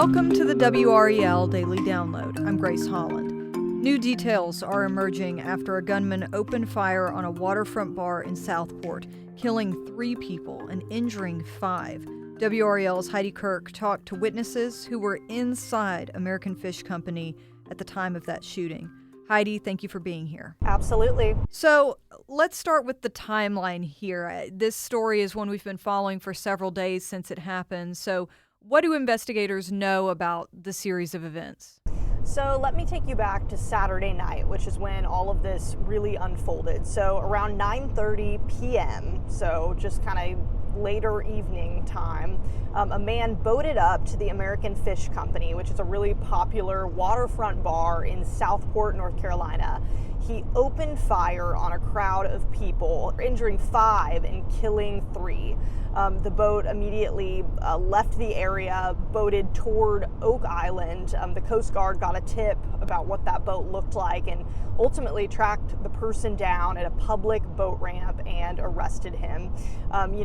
Welcome to the WRAL Daily Download. I'm Grace Holland. New details are emerging after a gunman opened fire on a waterfront bar in Southport, killing 3 people and injuring 5. WRAL's Heidi Kirk talked to witnesses who were inside American Fish Company at the time of that shooting. Heidi, thank you for being here. Absolutely. So let's start with the timeline here. This story is one we've been following for several days since it happened. So what do investigators know about the series of events? So let me take you back to Saturday night, which is when all of this really unfolded. So around 9:30 p.m., so just kind of later evening time, a man boated up to the American Fish Company, which is a really popular waterfront bar in Southport, North Carolina. He opened fire on a crowd of people, injuring 5 and killing 3. The boat immediately left the area, boated toward Oak Island. The Coast Guard got a tip about what that boat looked like and ultimately tracked the person down at a public boat ramp and arrested him.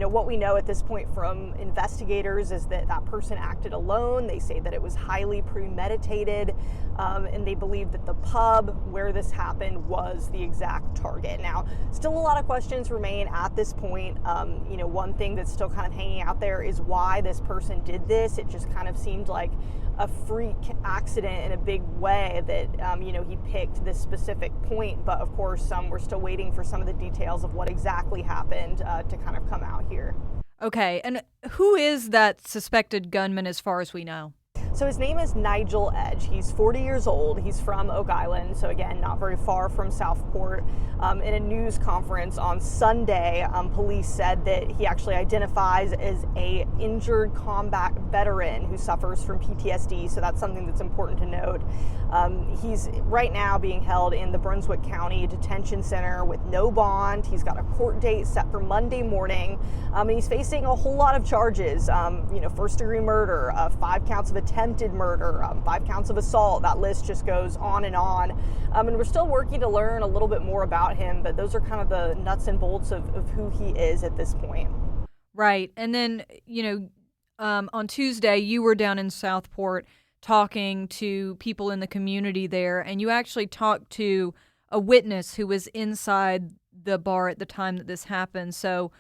What we know at this point from investigators is that that person acted alone. They say that it was highly premeditated, and they believe that the pub where this happened was the exact target. Now, still a lot of questions remain at this point. One thing that's still kind of hanging out there is why this person did this. It just kind of seemed like a freak accident in a big way that, he picked this specific point. But of course, we're still waiting for some of the details of what exactly happened to kind of come out here. Okay, and who is that suspected gunman as far as we know? So his name is Nigel Edge. He's 40 years old. He's from Oak Island, so again, not very far from Southport. In a news conference on Sunday, police said that he actually identifies as a injured combat veteran who suffers from PTSD, so that's something that's important to note. He's right now being held in the Brunswick County Detention Center with no bond. He's got a court date set for Monday morning, and he's facing a whole lot of charges. First-degree murder, 5 counts of attempted murder, 5 counts of assault. That list just goes on. And we're still working to learn a little bit more about him, but those are kind of the nuts and bolts of who he is at this point. Right. And then, on Tuesday, you were down in Southport talking to people in the community there, and you actually talked to a witness who was inside the bar at the time that this happened. So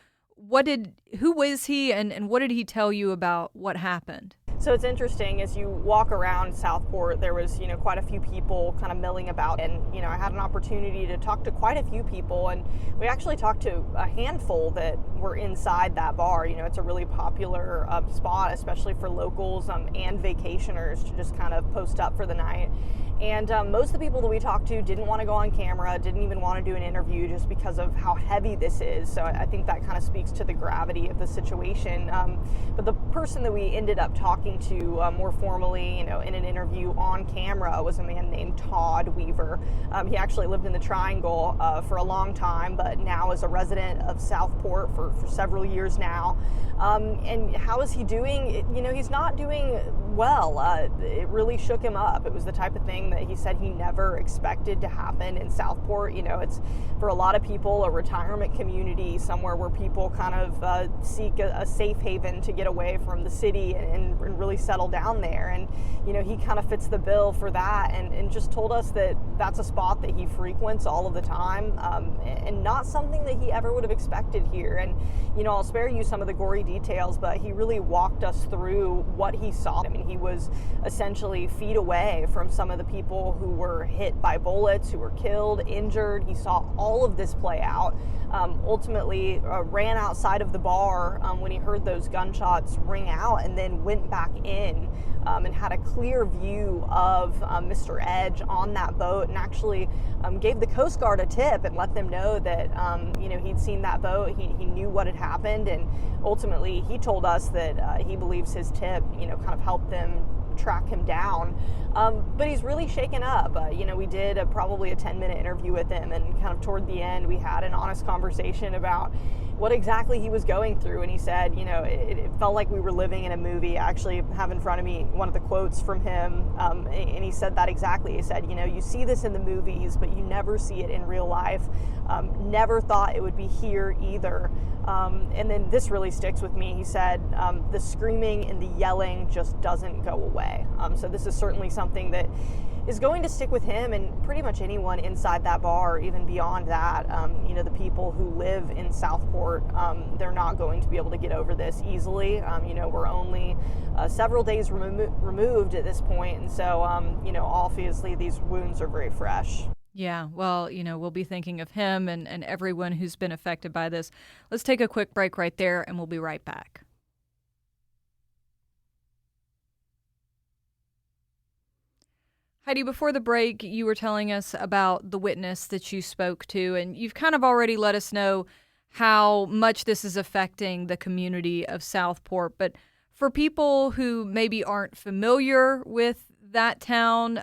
who was he and what did he tell you about what happened? So it's interesting, as you walk around Southport, there was, quite a few people kind of milling about. And, I had an opportunity to talk to quite a few people. And we actually talked to a handful that were inside that bar. It's a really popular spot, especially for locals and vacationers to just kind of post up for the night. And most of the people that we talked to didn't want to go on camera, didn't even want to do an interview just because of how heavy this is. So I think that kind of speaks to the gravity of the situation. But the person that we ended up talking to more formally, in an interview on camera was a man named Todd Weaver. He actually lived in the Triangle for a long time, but now is a resident of Southport for several years now. And how is he doing? He's not doing well. It really shook him up. It was the type of thing that he said he never expected to happen in Southport. It's for a lot of people a retirement community, somewhere where people kind of seek a safe haven to get away from the city and really settle down there. And he kind of fits the bill for that, and just told us that that's a spot that he frequents all of the time, and not something that he ever would have expected here. And I'll spare you some of the gory details, but he really walked us through what he saw. I mean, he was essentially feet away from some of the people who were hit by bullets, who were killed, injured. He saw all of this play out. Ultimately ran outside of the bar when he heard those gunshots ring out, and then went back in and had a clear view of Mr. Edge on that boat, and actually gave the Coast Guard a tip and let them know that he'd seen that boat. He knew what had happened, and ultimately he told us that he believes his tip kind of helped them track him down. But he's really shaken up. We did probably a 10-minute interview with him, and kind of toward the end we had an honest conversation about what exactly he was going through. And he said, it felt like we were living in a movie. I actually have in front of me one of the quotes from him, and he said that exactly. He said, you see this in the movies, but you never see it in real life. Never thought it would be here either. And then this really sticks with me. He said, the screaming and the yelling just doesn't go away. So this is certainly something that is going to stick with him and pretty much anyone inside that bar, even beyond that. The people who live in Southport, they're not going to be able to get over this easily. We're only several days removed at this point, and so, obviously these wounds are very fresh. Yeah, well, we'll be thinking of him and everyone who's been affected by this. Let's take a quick break right there, and we'll be right back. Heidi, before the break, you were telling us about the witness that you spoke to, and you've kind of already let us know how much this is affecting the community of Southport. But for people who maybe aren't familiar with that town,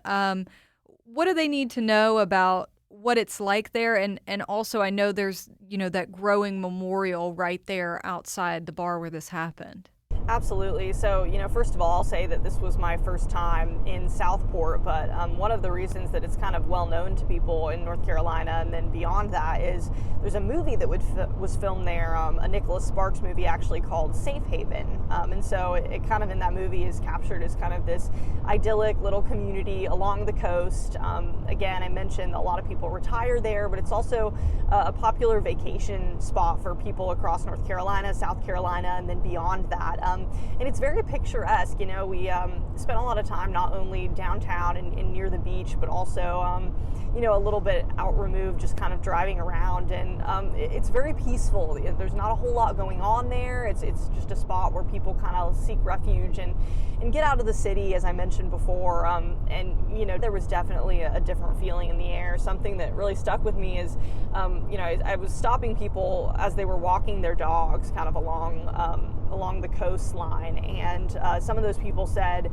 what do they need to know about what it's like there? And also, I know there's, that growing memorial right there outside the bar where this happened. Absolutely. So, first of all, I'll say that this was my first time in Southport, but one of the reasons that it's kind of well known to people in North Carolina and then beyond that is there's a movie that was filmed there, a Nicholas Sparks movie actually called Safe Haven. And so it kind of in that movie is captured as kind of this idyllic little community along the coast. Again, I mentioned a lot of people retire there, but it's also a popular vacation spot for people across North Carolina, South Carolina, and then beyond that. And it's very picturesque. We spent a lot of time not only downtown and near the beach, but also, a little bit out removed, just kind of driving around. And it's very peaceful. There's not a whole lot going on there. It's just a spot where people kind of seek refuge and get out of the city, as I mentioned before. There was definitely a different feeling in the air. Something that really stuck with me is, I was stopping people as they were walking their dogs kind of along the coastline, and some of those people said,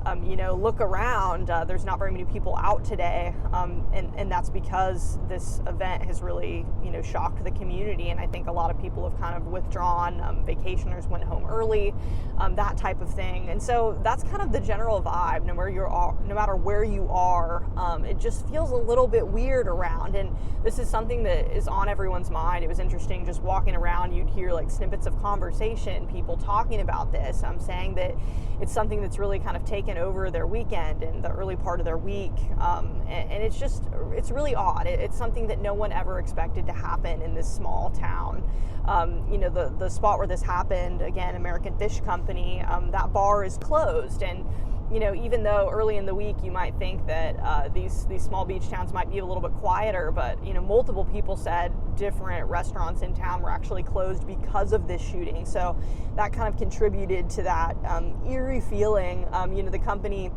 look around, there's not very many people out today, and that's because this event has really, shocked the community, and I think a lot of people have kind of withdrawn, vacationers went home early, that type of thing, and so that's kind of the general vibe, no matter where you are, it just feels a little bit weird around, and this is something that is on everyone's mind. It was interesting just walking around, you'd hear like snippets of conversation, people talking about this, saying that it's something that's really kind of taken over their weekend and the early part of their week, and it's really odd. It's something that no one ever expected to happen in this small town. The spot where this happened, again, American Fish Company, that bar is closed, and even though early in the week you might think that these small beach towns might be a little bit quieter, but multiple people said different restaurants in town were actually closed because of this shooting. So that kind of contributed to that eerie feeling. The company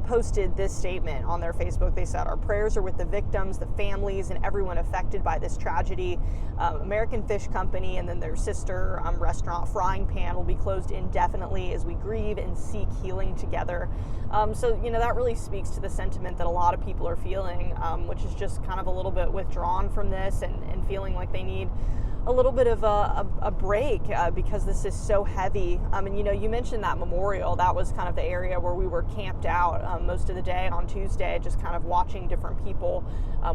posted this statement on their Facebook. They said, "Our prayers are with the victims, the families, and everyone affected by this tragedy. American Fish Company and then their sister restaurant Frying Pan will be closed indefinitely as we grieve and seek healing together." So that really speaks to the sentiment that a lot of people are feeling, which is just kind of a little bit withdrawn from this and feeling like they need a little bit of a break because this is so heavy. And you mentioned that memorial. That was kind of the area where we were camped out most of the day on Tuesday, just kind of watching different people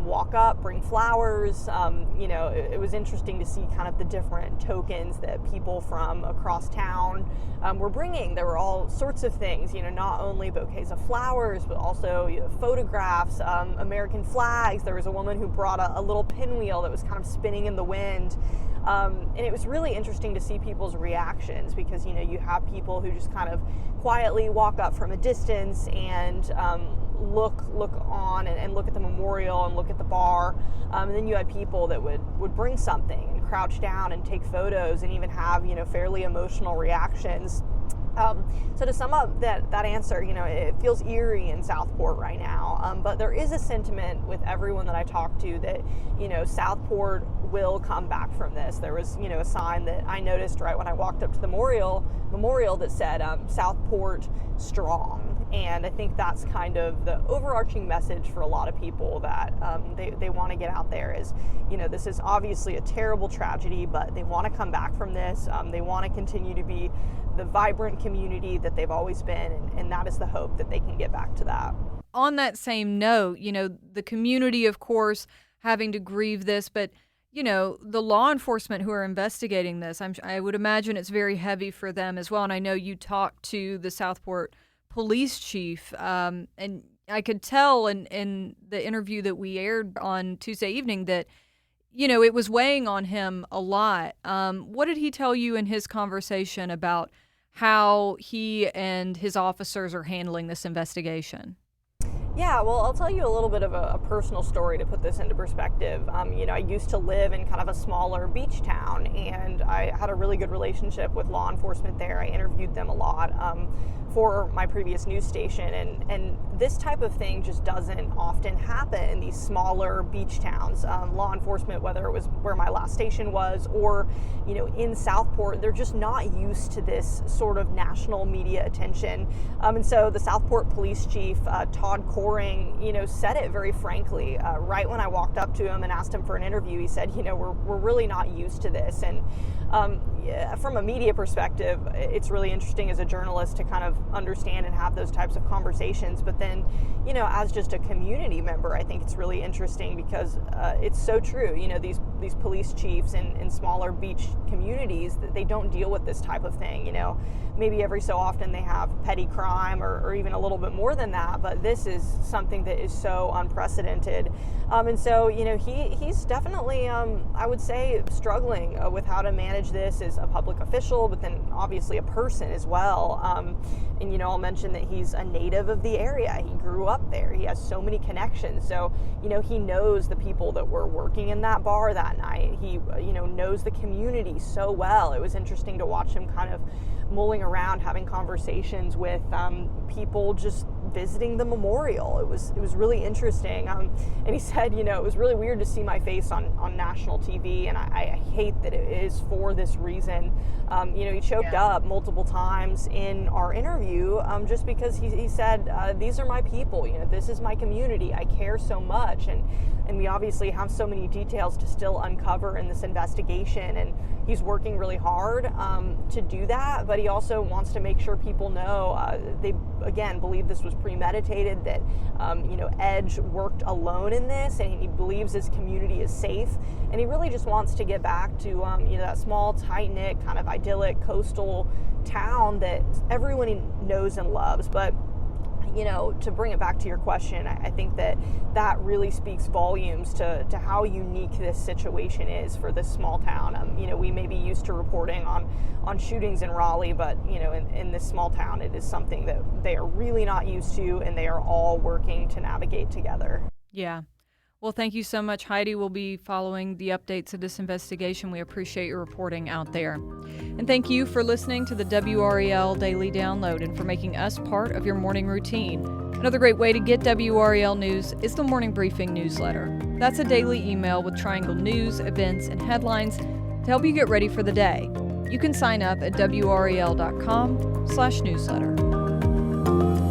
walk up, bring flowers. It was interesting to see kind of the different tokens that people from across town were bringing. There were all sorts of things, not only bouquets of flowers, but also photographs, American flags. There was a woman who brought a little pinwheel that was kind of spinning in the wind. And it was really interesting to see people's reactions because, you have people who just kind of quietly walk up from a distance and look on and look at the memorial and look at the bar. And then you had people that would bring something and crouch down and take photos and even have, fairly emotional reactions. So to sum up that answer, it feels eerie in Southport right now, but there is a sentiment with everyone that I talked to that, Southport will come back from this. There was, a sign that I noticed right when I walked up to the memorial that said, Southport strong. And I think that's kind of the overarching message for a lot of people that they want to get out there is, this is obviously a terrible tragedy, but they want to come back from this. They want to continue to be the vibrant community that they've always been, and that is the hope that they can get back to that. On that same note, the community, of course, having to grieve this, but the law enforcement who are investigating this, I would imagine it's very heavy for them as well. And I know you talked to the Southport police chief, and I could tell in the interview that we aired on Tuesday evening that, it was weighing on him a lot. What did he tell you in his conversation about how he and his officers are handling this investigation? Yeah, well, I'll tell you a little bit of a personal story to put this into perspective. I used to live in kind of a smaller beach town, and I had a really good relationship with law enforcement there. I interviewed them a lot for my previous news station, and this type of thing just doesn't often happen in these smaller beach towns. Law enforcement, whether it was where my last station was or, in Southport, they're just not used to this sort of national media attention. And so the Southport police chief, Todd Coring, said it very frankly. Right when I walked up to him and asked him for an interview, he said, we're really not used to this. And from a media perspective, it's really interesting as a journalist to kind of understand and have those types of conversations. But then, as just a community member, I think it's really interesting because it's so true. These police chiefs in smaller beach communities, they don't deal with this type of thing. Maybe every so often they have petty crime or even a little bit more than that, but this is something that is so unprecedented. And so, he's definitely, I would say, struggling with how to manage this as a public official, but then obviously a person as well. And, I'll mention that he's a native of the area. He grew up there. He has so many connections. So, he knows the people that were working in that bar that night. He, knows the community so well. It was interesting to watch him kind of mulling around, having conversations with people just visiting the memorial. It was really interesting. And he said, it was really weird to see my face on national TV, and I hate that it is for this reason. He choked up multiple times in our interview just because he said, these are my people, this is my community. I care so much. And we obviously have so many details to still uncover in this investigation. And he's working really hard to do that, but he also wants to make sure people know they, again, believe this was premeditated, that, Edge worked alone in this, and he believes his community is safe. And he really just wants to get back to, that small, tight-knit, kind of idyllic coastal town that everyone knows and loves. But to bring it back to your question, I think that really speaks volumes to how unique this situation is for this small town. We may be used to reporting on shootings in Raleigh, but, in this small town, it is something that they are really not used to, and they are all working to navigate together. Yeah. Well, thank you so much, Heidi. We'll be following the updates of this investigation. We appreciate your reporting out there. And thank you for listening to the WRAL Daily Download and for making us part of your morning routine. Another great way to get WRAL news is the Morning Briefing newsletter. That's a daily email with Triangle news, events, and headlines to help you get ready for the day. You can sign up at WRAL.com/newsletter.